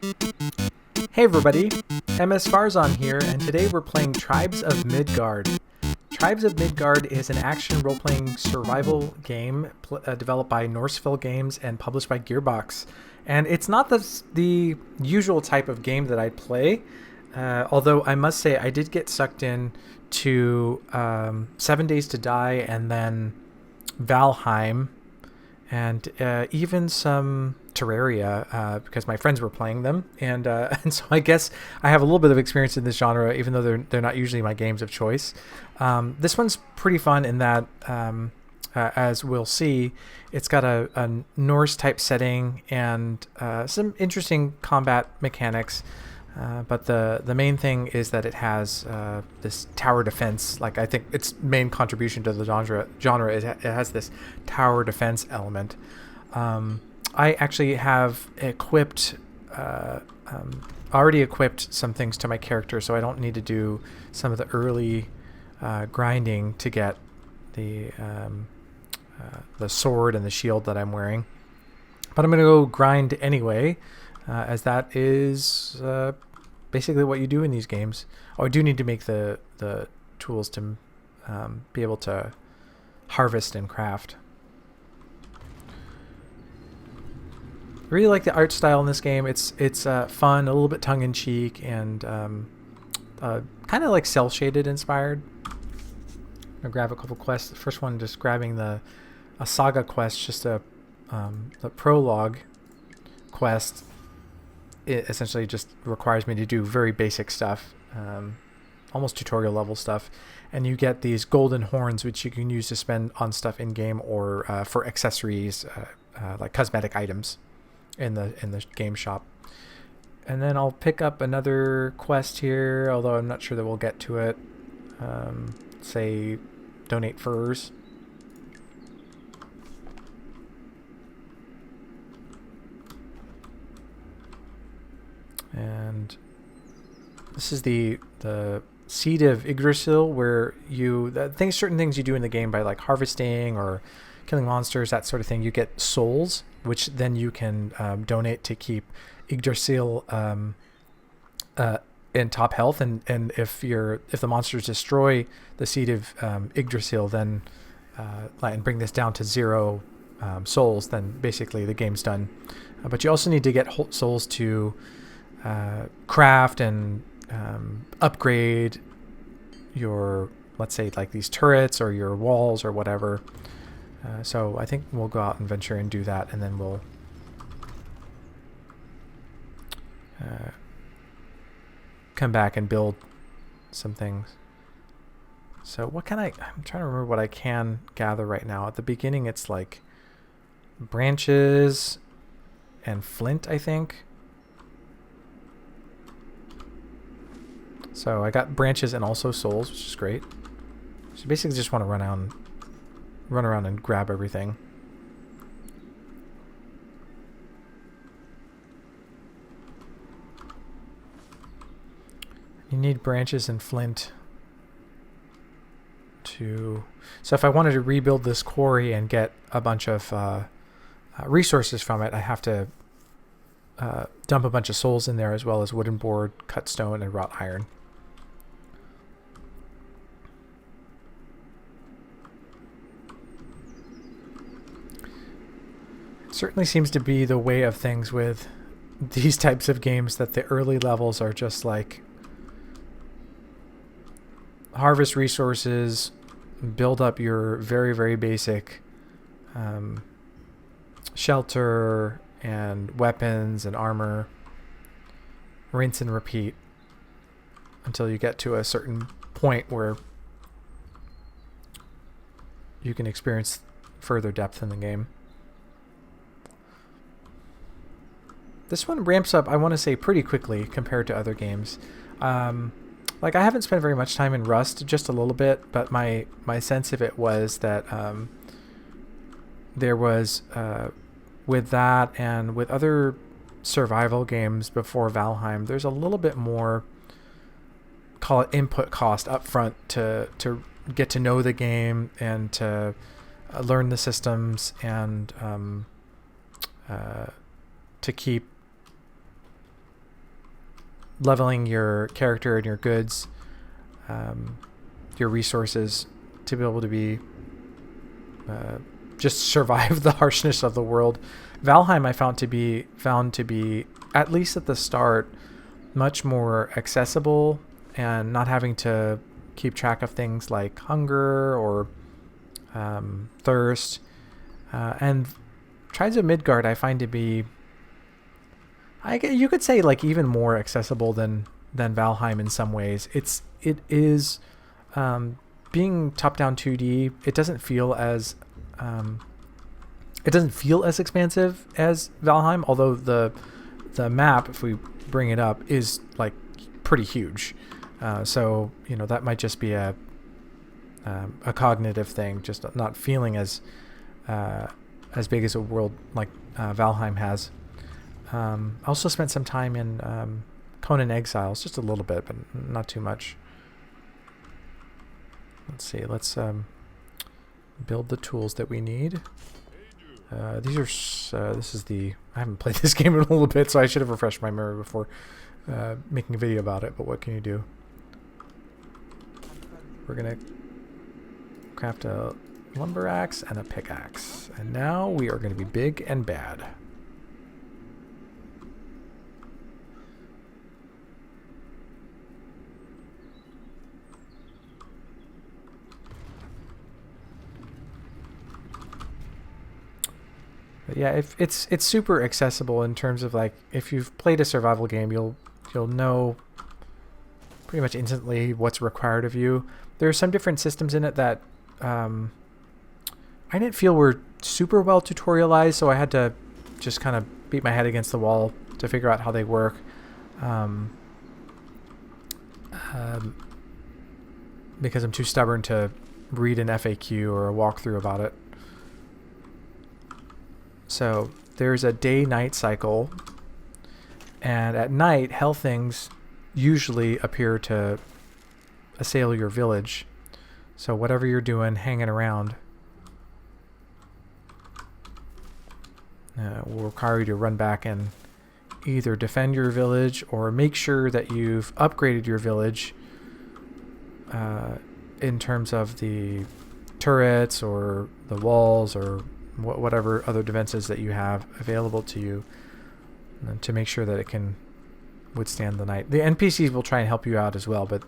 Hey everybody, MS Farzan here, and today we're playing Tribes of Midgard. Tribes of Midgard is an action role-playing survival game developed by Norseville Games and published by Gearbox. And it's not the usual type of game that I'd play, although I must say I did get sucked in to 7 Days to Die and then Valheim and even some Terraria because my friends were playing them, and so I guess I have a little bit of experience in this genre, even though they're not usually my games of choice. This one's pretty fun in that, as we'll see, it's got a Norse type setting and some interesting combat mechanics. But the main thing is that it has this tower defense. Like, I think its main contribution to the genre is it has this tower defense element. I actually have already equipped some things to my character, so I don't need to do some of the early grinding to get the sword and the shield that I'm wearing. But I'm going to go grind anyway, as that is basically what you do in these games. Oh, I do need to make the tools to be able to harvest and craft. I really like the art style in this game. It's fun, a little bit tongue-in-cheek, and kind of like cel-shaded inspired. I'm gonna grab a couple quests. The first one, just grabbing a saga quest, just the prologue quest. It essentially just requires me to do very basic stuff, almost tutorial level stuff, and you get these golden horns, which you can use to spend on stuff in game or for accessories, like cosmetic items in the game shop. And then I'll pick up another quest here, although I'm not sure that we'll get to it. Say donate furs. And this is the seed of Yggdrasil, where certain things you do in the game by like harvesting or killing monsters, that sort of thing, you get souls, which then you can donate to keep Yggdrasil in top health. And if the monsters destroy the seed of Yggdrasil, then and bring this down to 0 souls, then basically the game's done. But you also need to get souls to craft and upgrade your, let's say, like these turrets or your walls or whatever. So I think we'll go out and venture and do that, and then we'll come back and build some things. So what can I'm trying to remember what I can gather right now. At the beginning, it's like branches and flint, I think. So I got branches and also souls, which is great. So basically just want to run around and grab everything. You need branches and flint so if I wanted to rebuild this quarry and get a bunch of resources from it, I have to dump a bunch of souls in there, as well as wooden board, cut stone, and wrought iron. It certainly seems to be the way of things with these types of games, that the early levels are just like harvest resources, build up your very, very basic shelter and weapons and armor, rinse and repeat until you get to a certain point where you can experience further depth in the game. This one ramps up, I want to say, pretty quickly compared to other games. Like, I haven't spent very much time in Rust, just a little bit, but my sense of it was that there was, with that and with other survival games before Valheim, there's a little bit more, call it input cost up front to get to know the game and to learn the systems and to keep leveling your character and your goods, your resources, to be able to be just survive the harshness of the world. Valheim I found to be, at least at the start, much more accessible and not having to keep track of things like hunger or thirst. And Tribes of Midgard I find to be, you could say, like, even more accessible than Valheim in some ways. It is being top-down 2D. It doesn't feel as expansive as Valheim, although the map, if we bring it up, is like pretty huge. So that might just be a cognitive thing, just not feeling as big as a world like Valheim has. I also spent some time in Conan Exiles, just a little bit, but not too much. Let's see. Let's build the tools that we need. This is the. I haven't played this game in a little bit, so I should have refreshed my memory before making a video about it. But what can you do? We're gonna craft a lumber axe and a pickaxe, and now we are going to be big and bad. But yeah, it's super accessible in terms of, like, if you've played a survival game, you'll know pretty much instantly what's required of you. There are some different systems in it that I didn't feel were super well tutorialized, so I had to just kind of beat my head against the wall to figure out how they work. Because I'm too stubborn to read an FAQ or a walkthrough about it. So there's a day-night cycle, and at night, HELTHINGS usually appear to assail your village. So whatever you're doing, hanging around, will require you to run back and either defend your village or make sure that you've upgraded your village in terms of the turrets or the walls or whatever other defenses that you have available to you, to make sure that it can withstand the night. The NPCs will try and help you out as well, but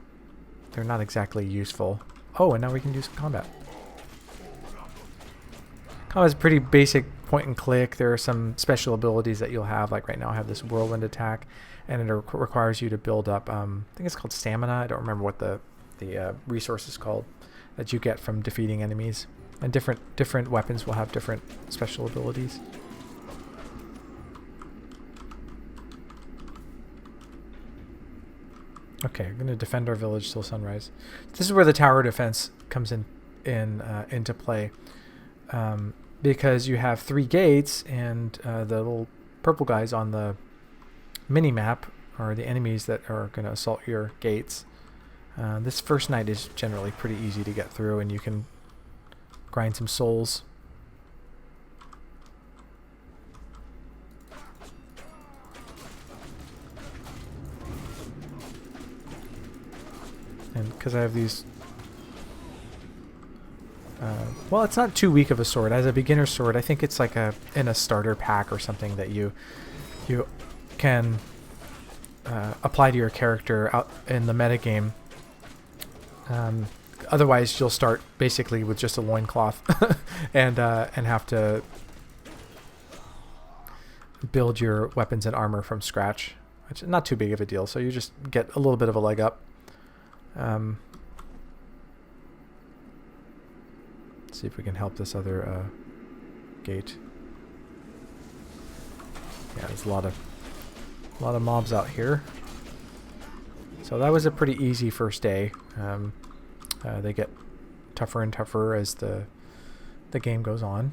they're not exactly useful. Oh, and now we can do some combat. Combat is pretty basic point and click. There are some special abilities that you'll have. Like right now I have this whirlwind attack, and it requires you to build up, I think it's called stamina. I don't remember what the resource is called that you get from defeating enemies. And different weapons will have different special abilities. Okay, I'm going to defend our village till sunrise. This is where the tower defense comes into play, because you have 3 gates, and the little purple guys on the mini map are the enemies that are going to assault your gates. This first night is generally pretty easy to get through, and you can grind some souls. And because I have these, well, it's not too weak of a sword. As a beginner sword, I think it's like in a starter pack or something that you can apply to your character out in the metagame. Otherwise, you'll start basically with just a loincloth and have to build your weapons and armor from scratch, which is not too big of a deal. So you just get a little bit of a leg up. Let's see if we can help this other gate. Yeah, there's a lot of mobs out here. So that was a pretty easy first day. They get tougher and tougher as the game goes on.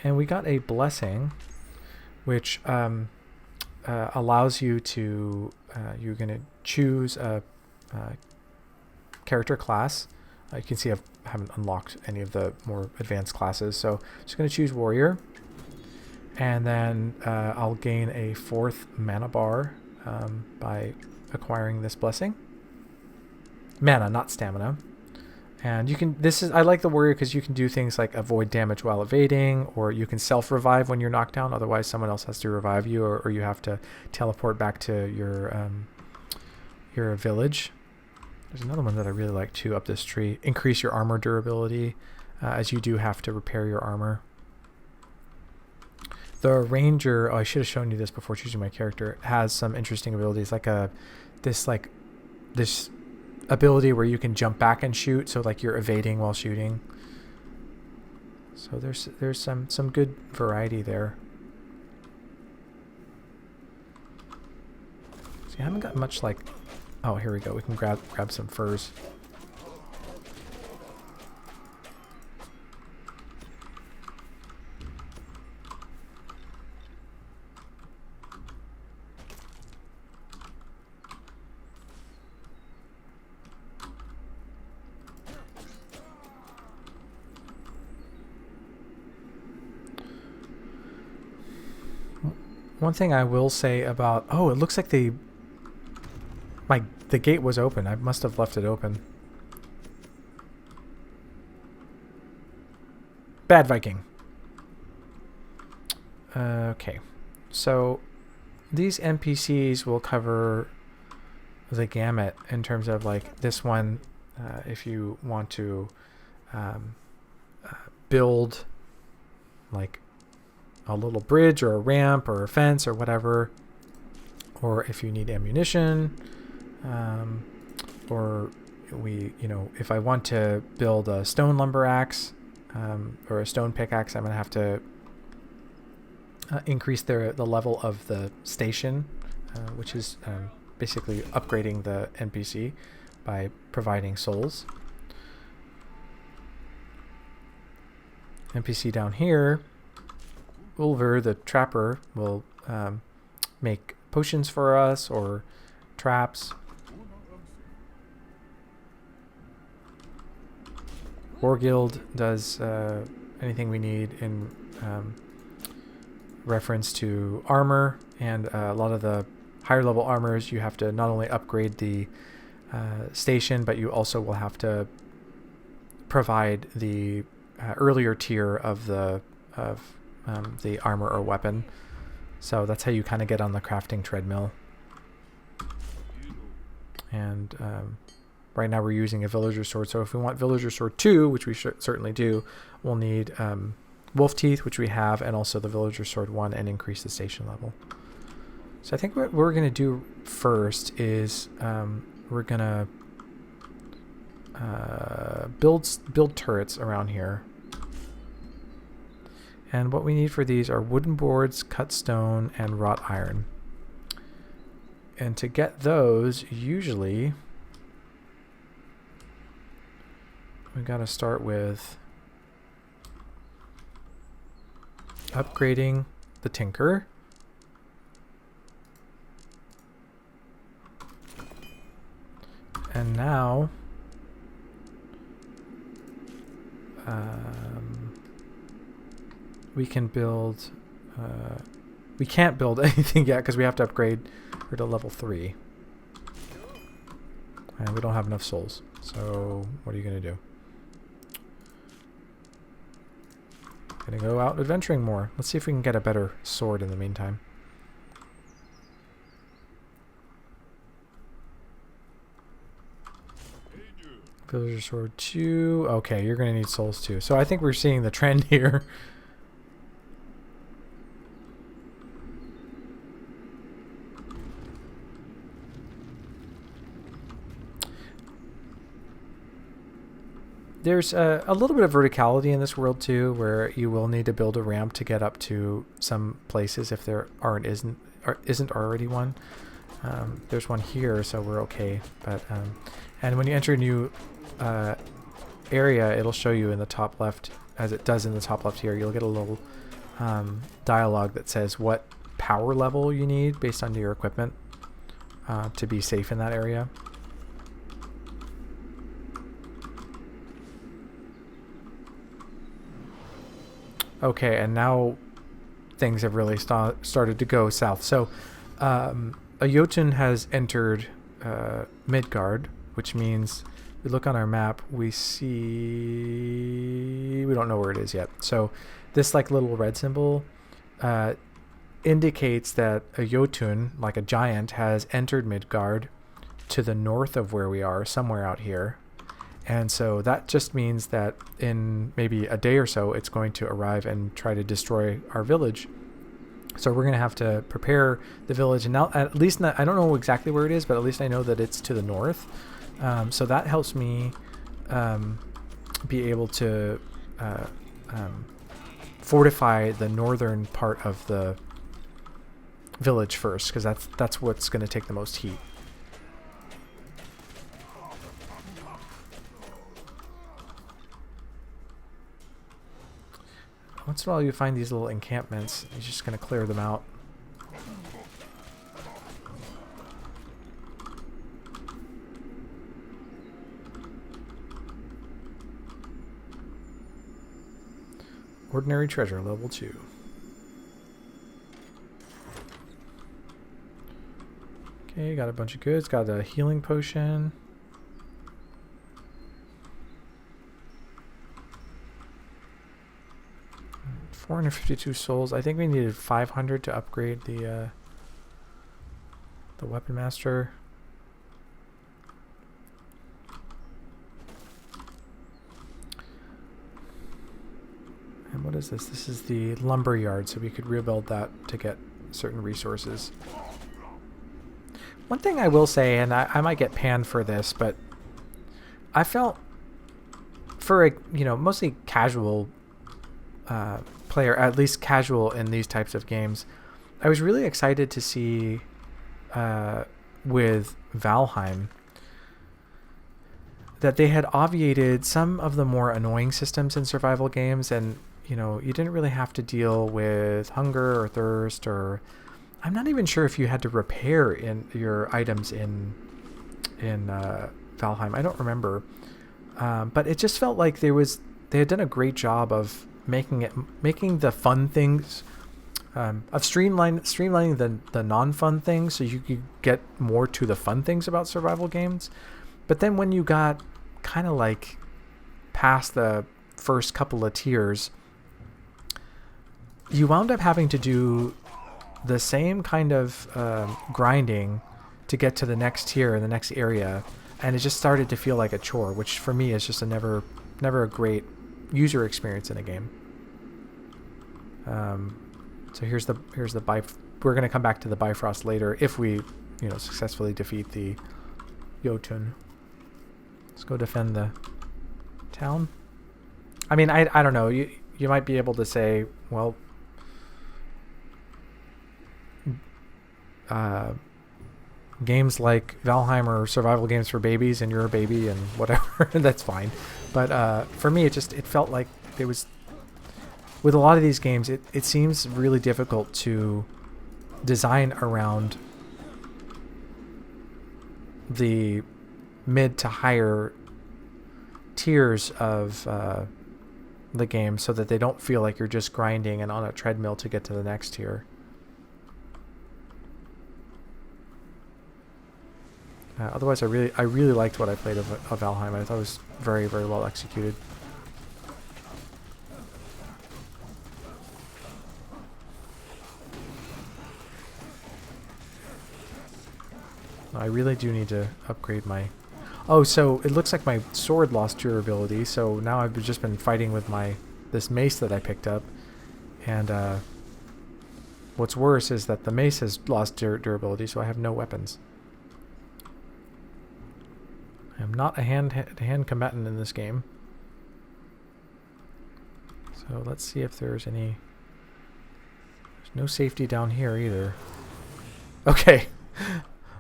And we got a blessing, which allows you to, you're going to choose a character class. You can see I haven't unlocked any of the more advanced classes, so I'm just going to choose warrior. And then I'll gain a 4th mana bar by acquiring this blessing. Mana, not stamina. And you can, I like the warrior because you can do things like avoid damage while evading, or you can self-revive when you're knocked down. Otherwise, someone else has to revive you, or you have to teleport back to your village. There's another one that I really like too up this tree. Increase your armor durability, as you do have to repair your armor. The ranger, I should have shown you this before choosing my character, has some interesting abilities, like this ability where you can jump back and shoot, so like you're evading while shooting. So there's some good variety there. See, I haven't got much like, oh, here we go. We can grab some furs. One thing I will say about, oh, it looks like the gate was open. I must have left it open. Bad Viking. Okay, so these NPCs will cover the gamut in terms of like this one. If you want to build like a little bridge or a ramp or a fence or whatever, or if you need ammunition, or if I want to build a stone lumber axe or a stone pickaxe, I'm gonna have to increase the level of the station, which is basically upgrading the NPC by providing souls. NPC down here, Ulver the trapper, will make potions for us or traps. Warguild does anything we need in reference to armor, and a lot of the higher level armors you have to not only upgrade the station, but you also will have to provide the earlier tier of the armor or weapon. So that's how you kind of get on the crafting treadmill. And right now we're using a villager sword, so if we want villager sword 2, which we certainly do, we'll need wolf teeth, which we have, and also the villager sword 1, and increase the station level. So I think what we're going to do first is we're going to build turrets around here. And what we need for these are wooden boards, cut stone, and wrought iron. And to get those, usually we got to start with upgrading the tinker. And now we can build, we can't build anything yet because we have to upgrade her to level 3. And we don't have enough souls. So what are you going to do? Gonna go out adventuring more. Let's see if we can get a better sword in the meantime. Villager sword 2. Okay, you're gonna need souls too. So I think we're seeing the trend here. There's a little bit of verticality in this world too, where you will need to build a ramp to get up to some places if there isn't already one. There's one here, so we're okay. But and when you enter a new area, it'll show you in the top left, as it does in the top left here. You'll get a little dialogue that says what power level you need based on your equipment to be safe in that area. Okay, and now things have really started to go south. So a JOTUNN has entered Midgard, which means we look on our map, we don't know where it is yet. So this like little red symbol indicates that a JOTUNN, like a giant, has entered Midgard to the north of where we are, somewhere out here. And so that just means that in maybe a day or so, it's going to arrive and try to destroy our village. So we're going to have to prepare the village. And now, at least, I don't know exactly where it is, but at least I know that it's to the north. So that helps me be able to fortify the northern part of the village first, because that's what's going to take the most heat. Once in a while you find these little encampments. You're just going to clear them out. Ordinary treasure, level 2. Okay, got a bunch of goods. Got a healing potion. $452 souls. I think we needed 500 to upgrade the weapon master. And what is this? This is the lumber yard, so we could rebuild that to get certain resources. One thing I will say, and I might get panned for this, but I felt for a mostly casual player, at least casual in these types of games, I was really excited to see with Valheim that they had obviated some of the more annoying systems in survival games, and you didn't really have to deal with hunger or thirst, or I'm not even sure if you had to repair in your items in Valheim. I don't remember, but it just felt like they had done a great job of making the fun things, of streamlining the non-fun things, so you could get more to the fun things about survival games. But then when you got kind of like past the first couple of tiers, you wound up having to do the same kind of grinding to get to the next tier in the next area, and it just started to feel like a chore, which for me is just never a great user experience in a game. So here's the we're going to come back to the Bifrost later if we successfully defeat the JOTUNN. Let's go defend the town. I mean, I don't know, you might be able to say, well, games like Valheim are survival games for babies, and you're a baby and whatever. That's fine. But for me, it felt like there was, with a lot of these games, it seems really difficult to design around the mid to higher tiers of the game, so that they don't feel like you're just grinding and on a treadmill to get to the next tier. Otherwise, I really liked what I played of Valheim. I thought it was very, very well executed. I really do need to upgrade my... Oh, so it looks like my sword lost durability, so now I've just been fighting with this mace that I picked up. And what's worse is that the mace has lost durability, so I have no weapons. I'm not a hand-to-hand combatant in this game. So let's see if there's any... There's no safety down here either. Okay.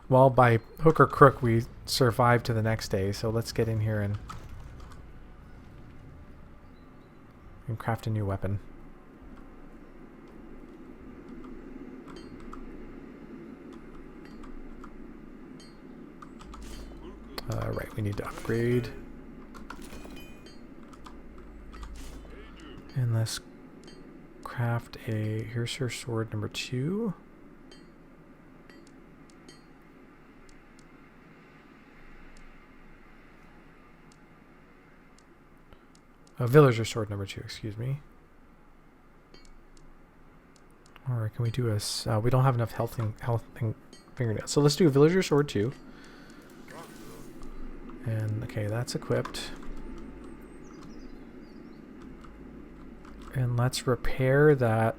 Well, by hook or crook, we survived to the next day. So let's get in here and craft a new weapon. Right, we need to upgrade. And let's craft a... Here's her sword number 2. Oh, villager sword number 2, excuse me. Or can we do a... we don't have enough health fingernails. So let's do a villager sword 2. And, okay, that's equipped. And let's repair that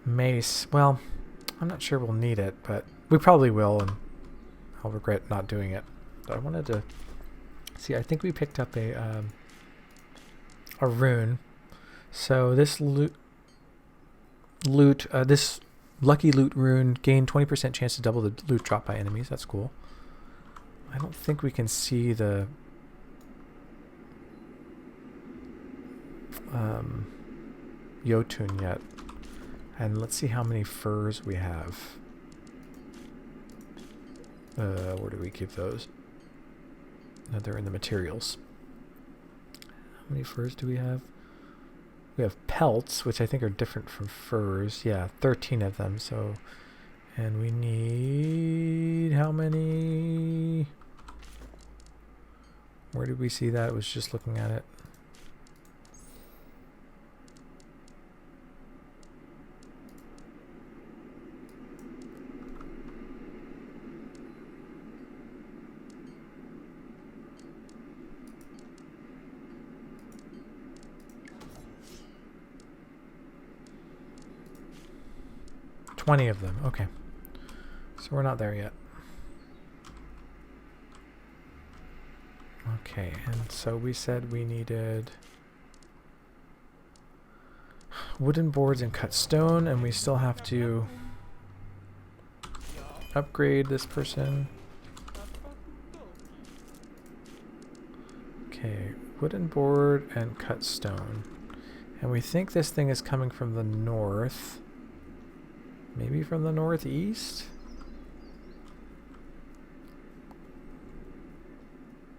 mace. Well, I'm not sure we'll need it, but we probably will, and I'll regret not doing it. But I wanted to see. I think we picked up a rune. So this this lucky loot rune gained 20% chance to double the loot dropped by enemies. That's cool. I don't think we can see the JOTUNN yet. And let's see how many furs we have. Where do we keep those? No, they're in the materials. How many furs do we have? We have pelts, which I think are different from furs. Yeah, 13 of them. So, and we need how many? Where did we see that? I was just looking at it. $20 of them. Okay. So we're not there yet. Okay, and so we said we needed wooden boards and cut stone, and we still have to upgrade this person. Okay, wooden board and cut stone. And we think this thing is coming from the north. Maybe from the northeast?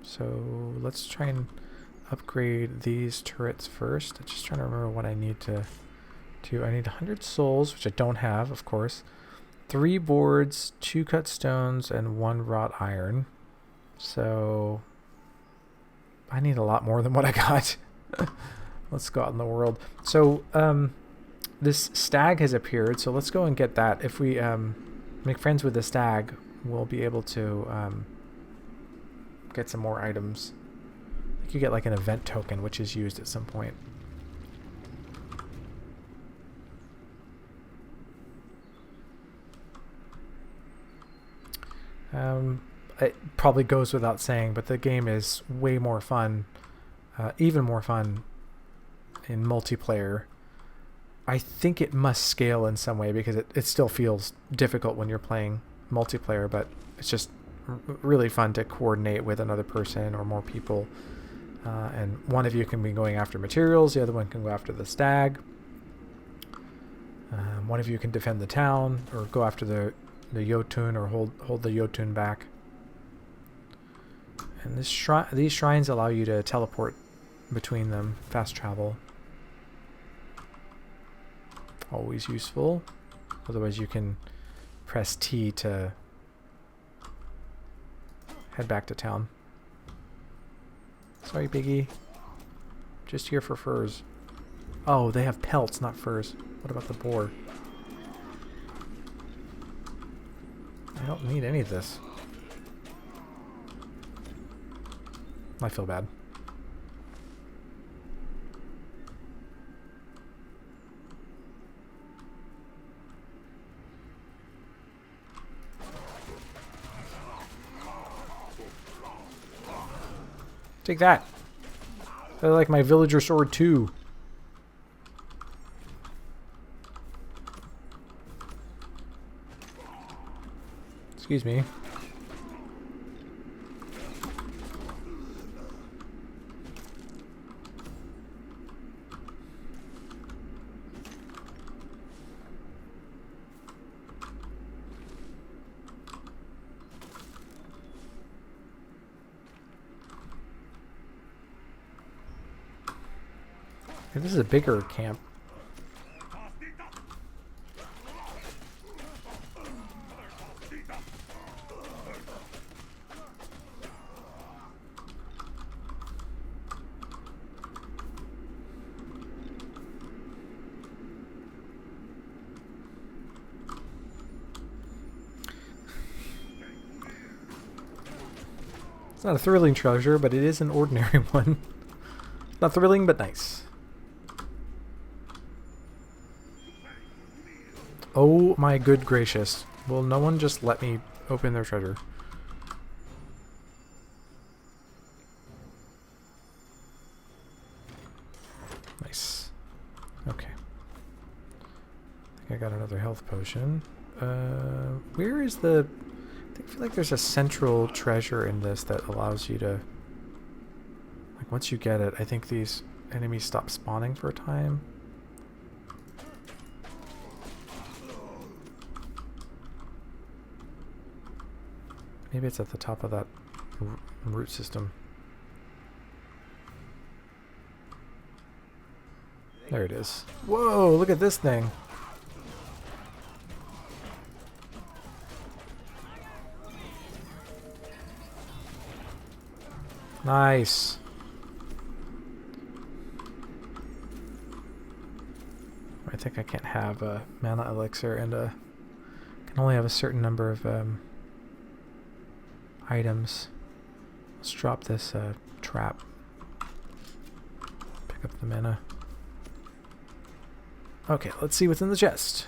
So let's try and upgrade these turrets first. I'm just trying to remember what I need to do. I need 100 souls, which I don't have, of course. 3 boards, 2 cut stones, and 1 wrought iron. So I need a lot more than what I got. Let's go out in the world. So this stag has appeared, so let's go and get that. If we make friends with the stag, we'll be able to get some more items. I think you get like an event token, which is used at some point. It probably goes without saying, but the game is way more fun, even more fun in multiplayer. I think it must scale in some way because it still feels difficult when you're playing multiplayer, but it's just really fun to coordinate with another person or more people. And one of you can be going after materials, the other one can go after the stag. One of you can defend the town or go after the JOTUNN or hold the JOTUNN back. And these shrines allow you to teleport between them, fast travel. Always useful. Otherwise you can press T to head back to town. Sorry, Biggie. Just here for furs. Oh, they have pelts, not furs. What about the boar? I don't need any of this. I feel bad. Take that. I like my villager sword too. Excuse me. This is a bigger camp. It's not a thrilling treasure, but it is an ordinary one. Not thrilling, but nice. Oh my good gracious. Will no one just let me open their treasure? Nice. Okay. I think I got another health potion. Where is the... I feel like there's a central treasure in this that allows you to... Like, once you get it, I think these enemies stop spawning for a time. Maybe it's at the top of that root system. There it is. Whoa, look at this thing. Nice. I think I can't have a mana elixir and can only have a certain number of items. Let's drop this trap. Pick up the mana. Okay, let's see what's in the chest.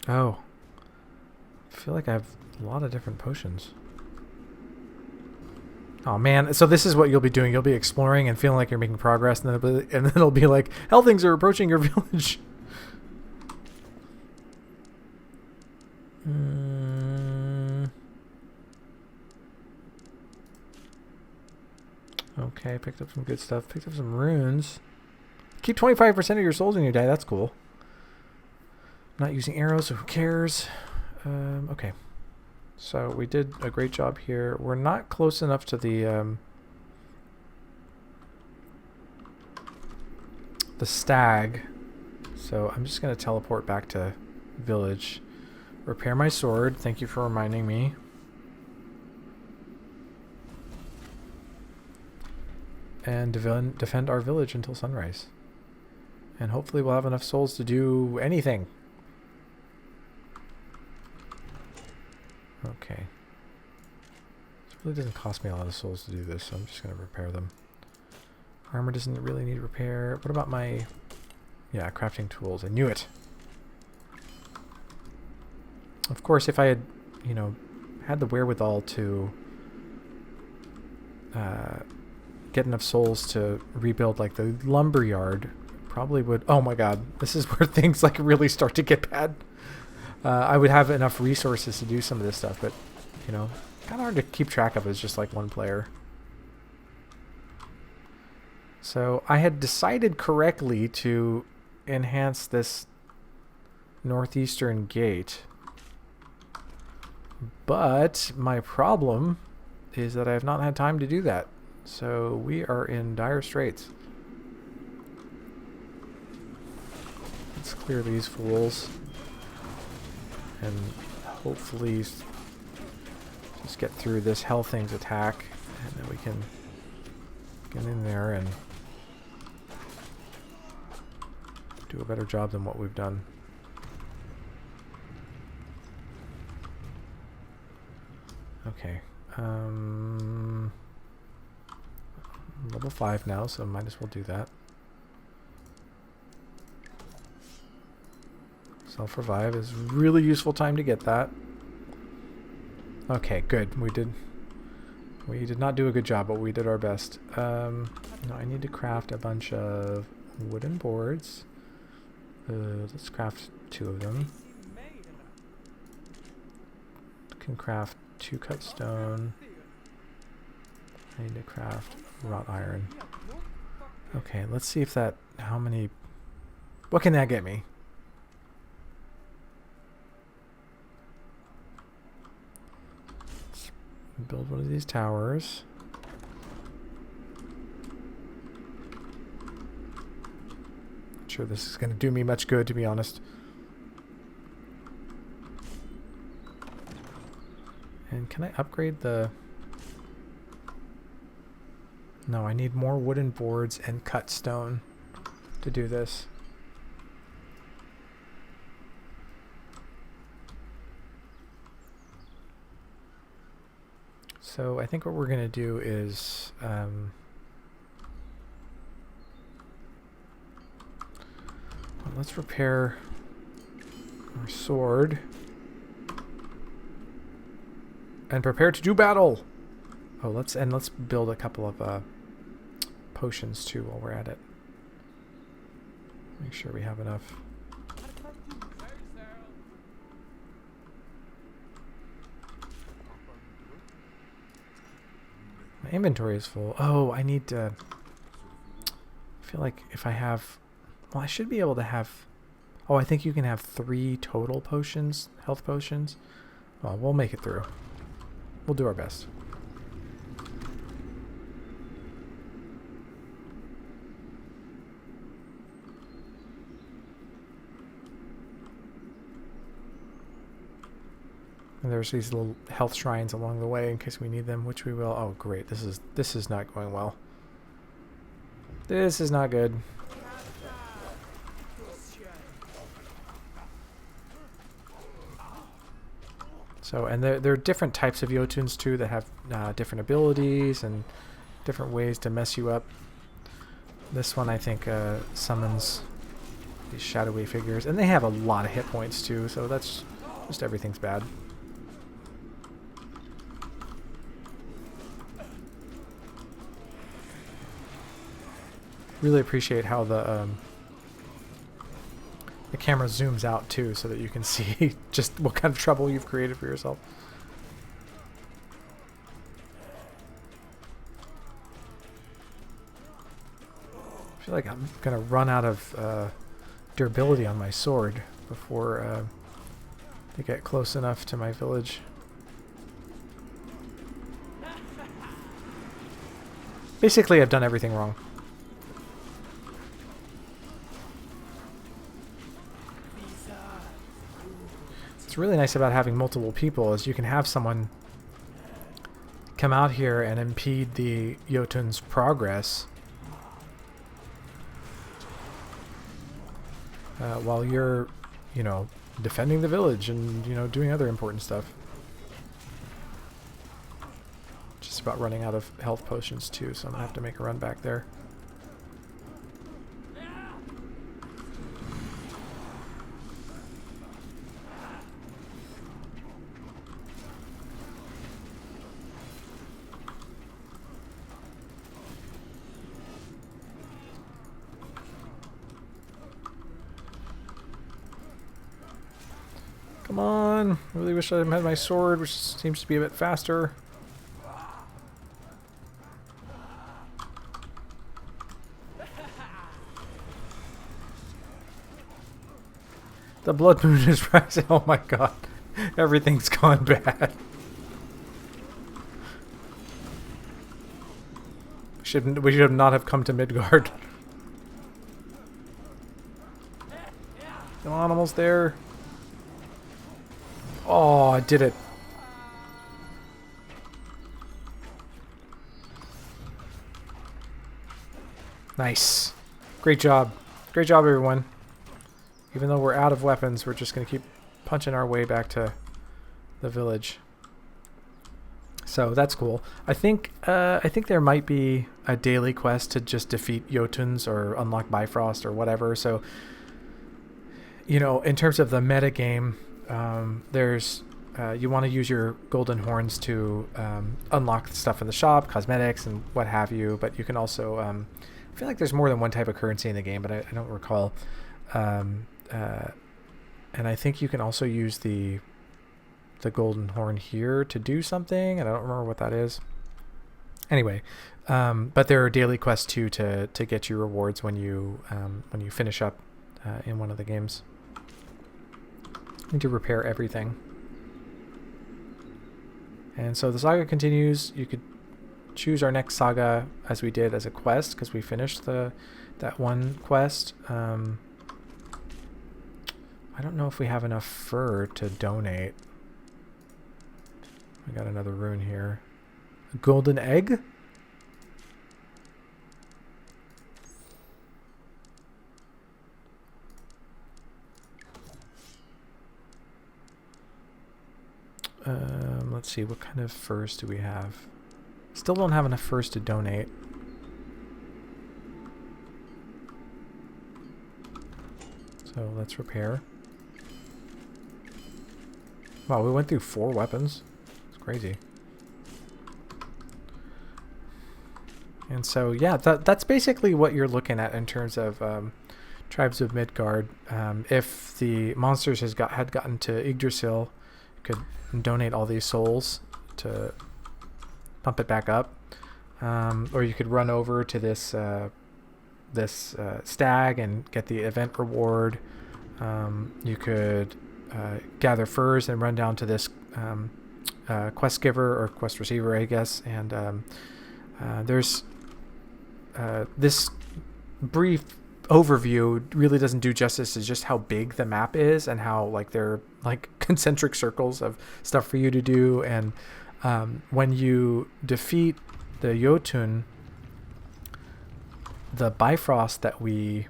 Oh. I feel like I have a lot of different potions. Oh man, so this is what you'll be doing. You'll be exploring and feeling like you're making progress, and then it'll be like, HELTHINGS are approaching your village. Okay, picked up some good stuff. Picked up some runes. Keep 25% of your souls in your die. That's cool. Not using arrows, so who cares? Okay. So we did a great job here. We're not close enough to the stag. So I'm just going to teleport back to village. Repair my sword. Thank you for reminding me. And defend our village until sunrise. And hopefully we'll have enough souls to do anything. Okay. It really doesn't cost me a lot of souls to do this, so I'm just going to repair them. Armor doesn't really need repair. What about my... Yeah, crafting tools. I knew it! Of course, if I had, you know, had the wherewithal to get enough souls to rebuild, like, the lumberyard, probably would... Oh my god, this is where things, like, really start to get bad. I would have enough resources to do some of this stuff, but, you know, kind of hard to keep track of as just like one player. So I had decided correctly to enhance this northeastern gate, but my problem is that I have not had time to do that. So we are in dire straits. Let's clear these fools. And hopefully just get through this HELTHINGS attack, and then we can get in there and do a better job than what we've done. Okay. Level 5 now, so might as well do that. Self-revive is really useful time to get that. Okay, good. We did not do a good job, but we did our best. No, I need to craft a bunch of wooden boards. Let's craft 2 of them. Can craft 2 cut stone. I need to craft wrought iron. Okay, let's see if that... How many... What can that get me? build one of these towers. Not sure this is going to do me much good, to be honest. And can I upgrade the... No, I need more wooden boards and cut stone to do this. So I think what we're going to do is let's repair our sword and prepare to do battle. Oh, let's build a couple of potions too while we're at it. Make sure we have enough. My inventory is full. Oh, I need to... I feel like if I have... Well, I should be able to have... Oh, I think you can have 3 total potions, health potions. Well, we'll make it through. We'll do our best. And there's these little health shrines along the way in case we need them, which we will. Oh, great. This is not going well. This is not good. So, and there are different types of JOTUNNs too that have different abilities and different ways to mess you up. This one, I think, summons these shadowy figures, and they have a lot of hit points too. So that's just everything's bad. Really appreciate how the camera zooms out too, so that you can see just what kind of trouble you've created for yourself. I feel like I'm gonna run out of durability on my sword before they get close enough to my village. Basically, I've done everything wrong. What's really nice about having multiple people is you can have someone come out here and impede the JOTUNN's progress while you're, you know, defending the village and, you know, doing other important stuff. Just about running out of health potions too, so I'm gonna have to make a run back there. Come on! I really wish I had my sword, which seems to be a bit faster. The blood moon is rising. Oh my god. Everything's gone bad. We should not have come to Midgard. Come on, almost there. Oh, I did it. Nice. Great job. Great job, everyone. Even though we're out of weapons, we're just going to keep punching our way back to the village. So that's cool. I think there might be a daily quest to just defeat JOTUNNs or unlock Bifrost or whatever. So, you know, in terms of the meta game, there's you want to use your golden horns to unlock stuff in the shop, cosmetics and what have you. But you can also, I feel like there's more than one type of currency in the game, but I don't recall. And I think you can also use the golden horn here to do something, and I don't remember what that is. Anyway, but there are daily quests too to get you rewards when you finish up in one of the games. I need to repair everything. And so the saga continues. You could choose our next saga as we did as a quest, because we finished that one quest. I don't know if we have enough fur to donate. We got another rune here. A golden egg? Let's see, what kind of furs do we have? Still don't have enough furs to donate. So let's repair. Wow, we went through 4 weapons. It's crazy. And so, yeah, that's basically what you're looking at in terms of Tribes of Midgard. If the monsters had gotten to Yggdrasil, you could donate all these souls to pump it back up. Or you could run over to this stag and get the event reward. You could gather furs and run down to this quest giver or quest receiver, I guess. And there's this brief overview really doesn't do justice to just how big the map is and how like they're like concentric circles of stuff for you to do. And when you defeat the JOTUNN, the Bifrost that we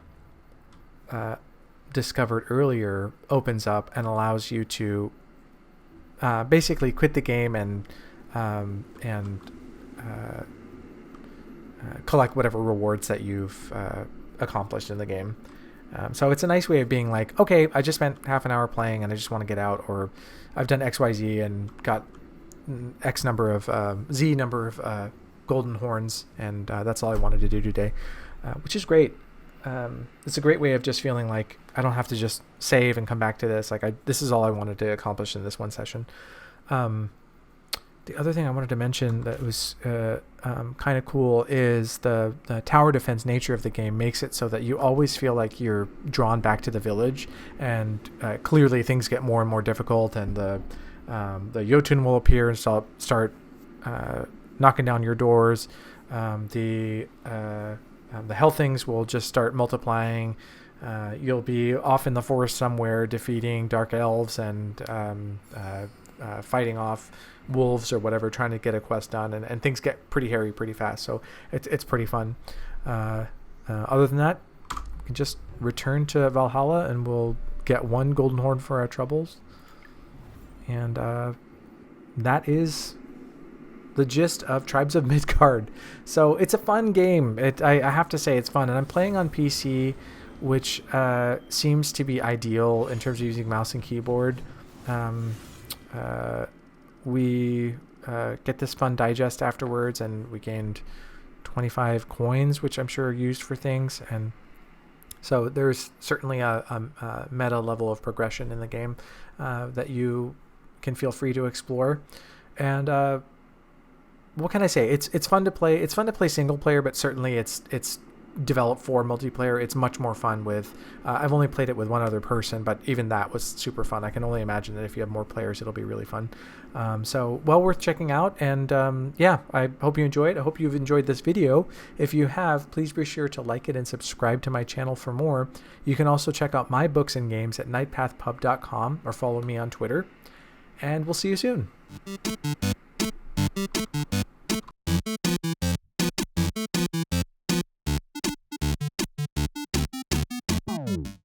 discovered earlier opens up and allows you to basically quit the game and collect whatever rewards that you've accomplished in the game. So it's a nice way of being like, okay, I just spent half an hour playing and I just want to get out, or I've done XYZ and got X number of Z number of golden horns, and that's all I wanted to do today, which is great. It's a great way of just feeling like I don't have to just save and come back to this. Like this is all I wanted to accomplish in this one session. The other thing I wanted to mention that was kind of cool is the tower defense nature of the game makes it so that you always feel like you're drawn back to the village, and clearly things get more and more difficult, and the JOTUNN will appear and start knocking down your doors. The HELTHINGS will just start multiplying. You'll be off in the forest somewhere defeating dark elves and fighting off wolves or whatever, trying to get a quest done, and things get pretty hairy pretty fast, so it's pretty fun. Other than that, we can just return to Valhalla and we'll get 1 golden horn for our troubles, and that is the gist of Tribes of Midgard. So it's a fun game. I have to say it's fun, and I'm playing on PC, which seems to be ideal in terms of using mouse and keyboard. We get this fun digest afterwards, and we gained 25 coins, which I'm sure are used for things. And so there's certainly a meta level of progression in the game that you can feel free to explore. And what can I say? It's fun to play. It's fun to play single player, but certainly it's developed for multiplayer. It's much more fun with I've only played it with one other person, but even that was super fun. I can only imagine that if you have more players, it'll be really fun. So well worth checking out. And yeah, I hope you enjoyed. I hope you've enjoyed this video. If you have, please be sure to like it and subscribe to my channel for more. You can also check out my books and games at nightpathpub.com or follow me on Twitter, and we'll see you soon.